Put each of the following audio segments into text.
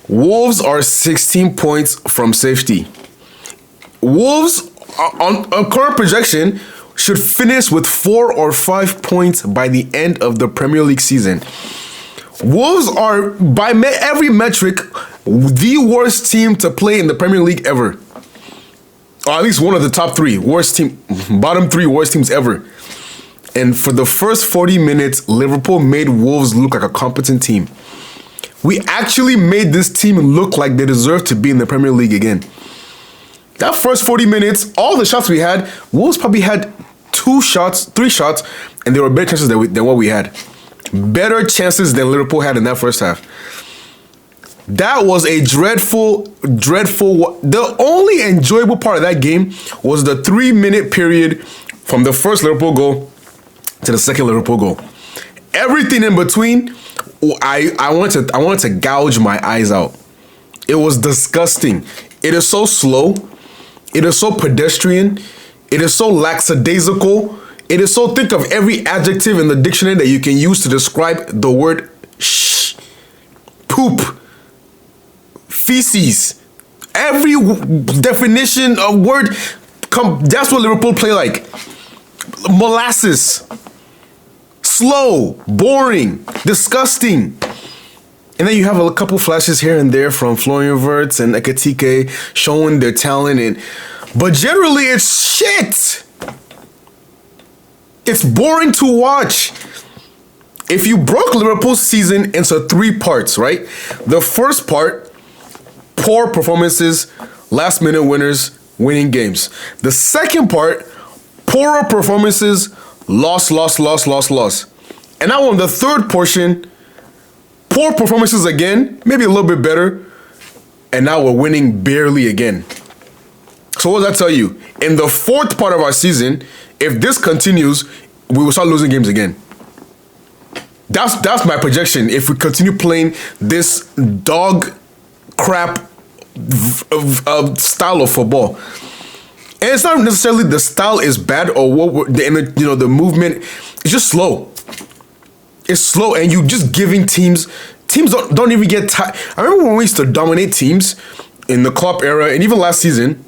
Wolves are 16 points from safety. Wolves, on a current projection, should finish with 4 or 5 points by the end of the Premier League season. Wolves are, by every metric, the worst team to play in the Premier League ever. Or at least one of the top 3 bottom 3 worst teams ever. And for the first 40 minutes, Liverpool made Wolves look like a competent team. We actually made this team look like they deserve to be in the Premier League again. That first 40 minutes, all the shots we had, Wolves probably had 3 shots, and they were better chances than what we had. Better chances than Liverpool had in that first half. That was a dreadful. The only enjoyable part of that game was the 3-minute period from the first Liverpool goal to the second Liverpool goal. Everything in between, I wanted to gouge my eyes out. It was disgusting. It is so slow. It is so pedestrian. It is so lackadaisical. It is so, think of every adjective in the dictionary that you can use to describe the word shh, poop, feces. Every definition of word, that's what Liverpool play like. Molasses. Slow, boring, disgusting. And then you have a couple flashes here and there from Florian Wirtz and Ekitike showing their talent, but generally it's shit. It's boring to watch. If you broke Liverpool's season into 3 parts, right? The first part, poor performances, last-minute winners, winning games. The second part, poorer performances, loss. And now on the third portion, poor performances again, maybe a little bit better, and now we're winning barely again. So what does that tell you? In the fourth part of our season, if this continues, we will start losing games again. That's my projection. If we continue playing this dog crap style of football. And it's not necessarily the style is bad or the movement. It's just slow. It's slow, and you just giving teams don't even get tired. I remember when we used to dominate teams in the Klopp era, and even last season,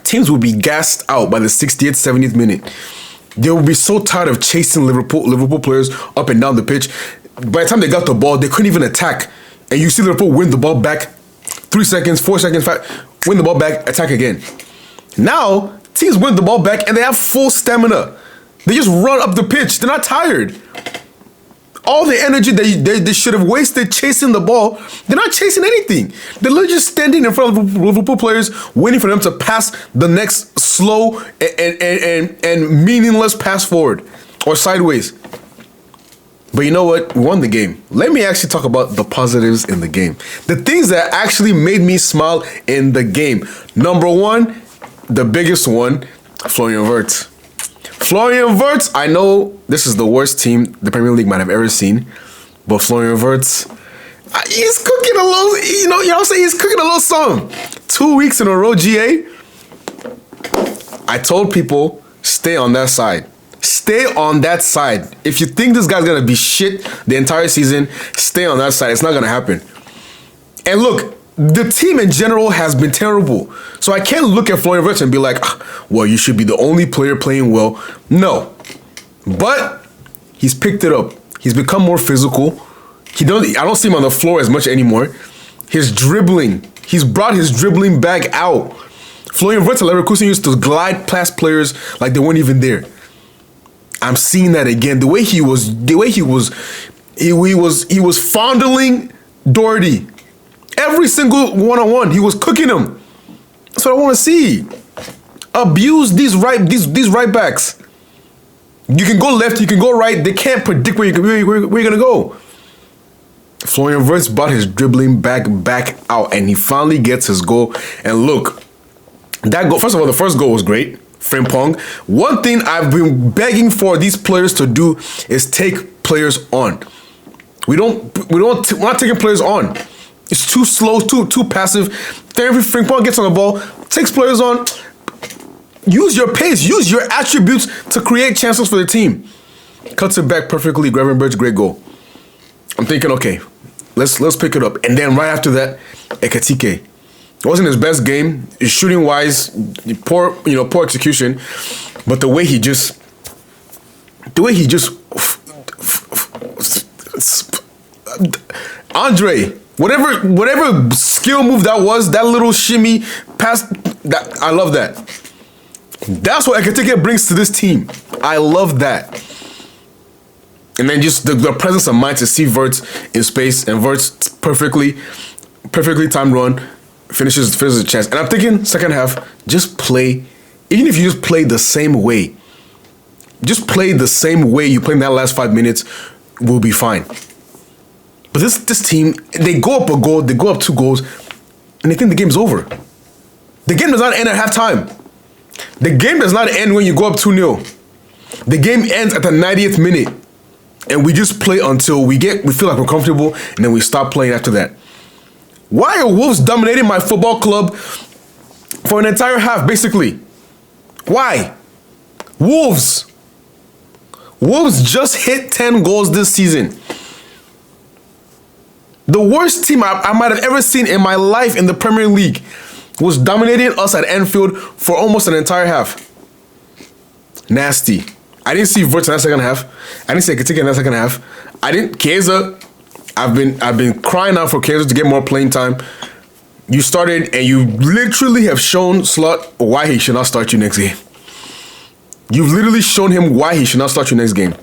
teams would be gassed out by the 60th, 70th minute. They would be so tired of chasing Liverpool players up and down the pitch. By the time they got the ball, they couldn't even attack. And you see Liverpool win the ball back 3 seconds, 4 seconds, win the ball back, attack again. Now, teams win the ball back and they have full stamina. They just run up the pitch. They're not tired. All the energy they should have wasted chasing the ball, they're not chasing anything. They're literally just standing in front of Liverpool players, waiting for them to pass the next slow and meaningless pass forward or sideways. But you know what? We won the game. Let me actually talk about the positives in the game. The things that actually made me smile in the game. Number 1, the biggest one, Florian Wirtz. Florian Wirtz, I know this is the worst team the Premier League might have ever seen, but Florian Wirtz, he's cooking a little, you know what I'm saying? He's cooking a little something. 2 weeks in a row, GA. I told people, stay on that side. Stay on that side. If you think this guy's going to be shit the entire season, stay on that side. It's not going to happen. And look, the team in general has been terrible. So I can't look at Florian Wirtz and be like, well, you should be the only player playing well. No. But he's picked it up. He's become more physical. I don't see him on the floor as much anymore. His dribbling. He's brought his dribbling bag out. Florian Wirtz at Leverkusen used to glide past players like they weren't even there. I'm seeing that again. The way he was fondling Doherty. Every single one-on-one, he was cooking him. That's what I want to see. Abuse these right backs. You can go left, you can go right. They can't predict where you're gonna go. Florian Wirtz brought his dribbling back out, and he finally gets his goal. And look, that goal. First of all, the first goal was great. Frimpong. One thing I've been begging for these players to do is take players on. We're not taking players on. It's too slow, too passive. Every Frimpong gets on the ball, takes players on. Use your pace, use your attributes to create chances for the team. Cuts it back perfectly. Gravenberch's great goal. I'm thinking, okay, let's pick it up. And then right after that, Ekitike. It wasn't his best game. Shooting wise, poor execution. But the way he just Andre, whatever skill move that was, that little shimmy pass, that I love that. That's what Ekitike brings to this team. I love that. And then just the presence of mind to see Wirtz in space, and Wirtz perfectly timed run, finishes the chance. And I'm thinking second half, just play. Even if you just play the same way, you play in that last 5 minutes, we'll be fine. But this team, they go up a goal, they go up 2 goals, and they think the game's over. The game does not end at halftime. The game does not end when you go up 2-0. The game ends at the 90th minute. And we just play until we feel like we're comfortable, and then we stop playing after that. Why are Wolves dominating my football club for an entire half, basically? Why? Wolves just hit 10 goals this season. The worst team I might have ever seen in my life in the Premier League was dominating us at Anfield for almost an entire half. Nasty. I didn't see Wirtz in that second half. I didn't see Ekitike in that second half. Chiesa. I've been crying out for Chiesa to get more playing time. You started and you literally have shown Slot why he should not start you next game. You've literally shown him why he should not start you next game.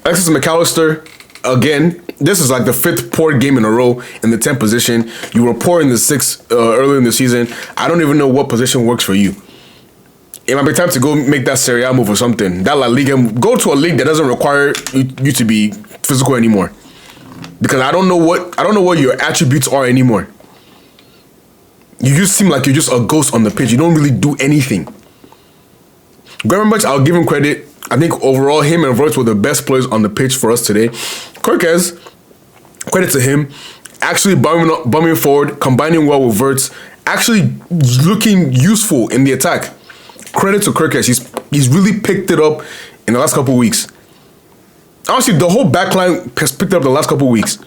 Alexis McAllister, again, this is like the 5th poor game in a row in the 10th position. You were poor in the 6th earlier in the season. I don't even know what position works for you. It might be time to go make that Serie A move or something. That La Liga, go to a league that doesn't require you to be physical anymore. Because I don't know what your attributes are anymore. You just seem like you're just a ghost on the pitch. You don't really do anything. Gravenberch, I'll give him credit. I think overall, him and Wirtz were the best players on the pitch for us today. Kirkes, credit to him. Actually bumming forward, combining well with Wirtz. Actually looking useful in the attack. Credit to Kirkes. He's really picked it up in the last couple of weeks. Honestly, the whole backline has picked it up the last couple of weeks.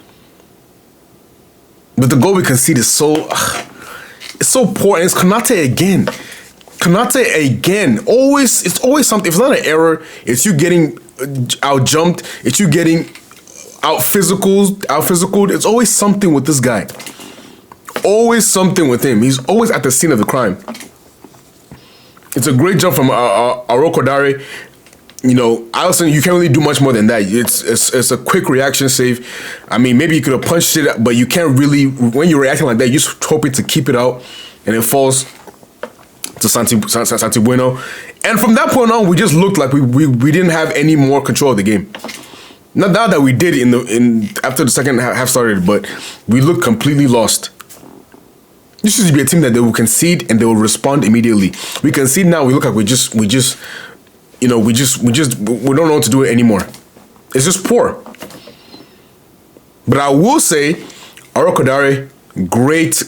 But the goal we concede is it's so poor. And it's Konate again. It's always something. If it's not an error, it's you getting out jumped. It's you getting out physicaled. It's always something with this guy. Always something with him. He's always at the scene of the crime. It's a great jump from Arokodare. Alisson, you can't really do much more than that. It's a quick reaction save. I mean, maybe you could have punched it, but you can't really, when you're reacting like that, you just hope it to keep it out, and it falls to Santi Bueno. And from that point on, we just looked like we didn't have any more control of the game. Not that we did after the second half started, but we looked completely lost. This should be a team that they will concede and they will respond immediately. We concede now. We look like we don't know what to do anymore. It's just poor. But I will say, Arokodare, great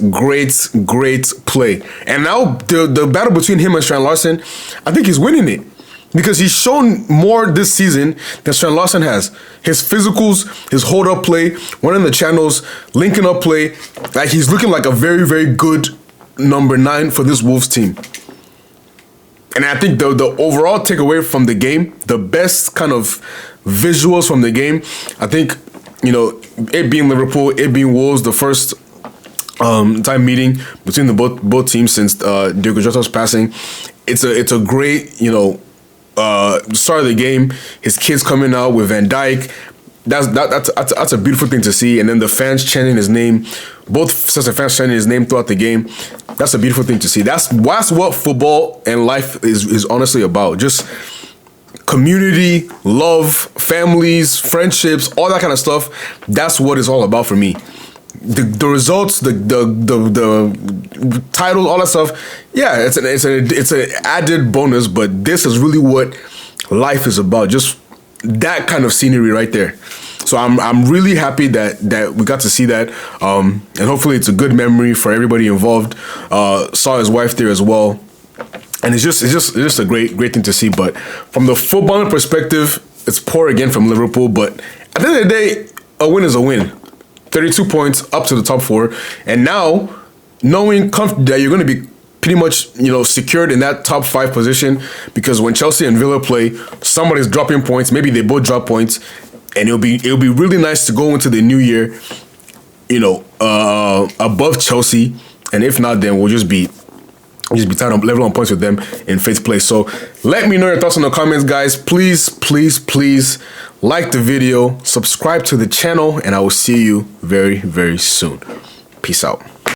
play. And now the battle between him and Strand Larsen, I think he's winning it. Because he's shown more this season than Strand Larsen has. His physicals, his hold-up play, running the channels, linking up play. Like, he's looking like a very, very good number 9 for this Wolves team. And I think the overall takeaway from the game, the best kind of visuals from the game, I think, it being Liverpool, it being Wolves, the first time meeting between the both teams since Diogo Jota's passing. It's a great, start of the game. His kids coming out with Van Dijk. That's a beautiful thing to see. And then the fans chanting his name, both sets of fans chanting his name throughout the game. That's a beautiful thing to see. That's what football and life is honestly about. Just community, love, families, friendships, all that kind of stuff. That's what it's all about for me. The results, the title, all that stuff. Yeah, it's an added bonus, but this is really what life is about. Just that kind of scenery right there. So I'm really happy that we got to see that, and hopefully it's a good memory for everybody involved. Saw his wife there as well, and it's just a great thing to see. But from the footballing perspective, it's poor again from Liverpool. But at the end of the day, a win is a win. 32 points up to the top 4. And now, knowing that you're going to be pretty much, secured in that top 5 position, because when Chelsea and Villa play, somebody's dropping points. Maybe they both drop points, and it'll be really nice to go into the new year, above Chelsea. And if not, then we'll just be tied on level on points with them in 5th place. So let me know your thoughts in the comments, guys. Please, please, please like the video, subscribe to the channel, and I will see you very, very soon. Peace out.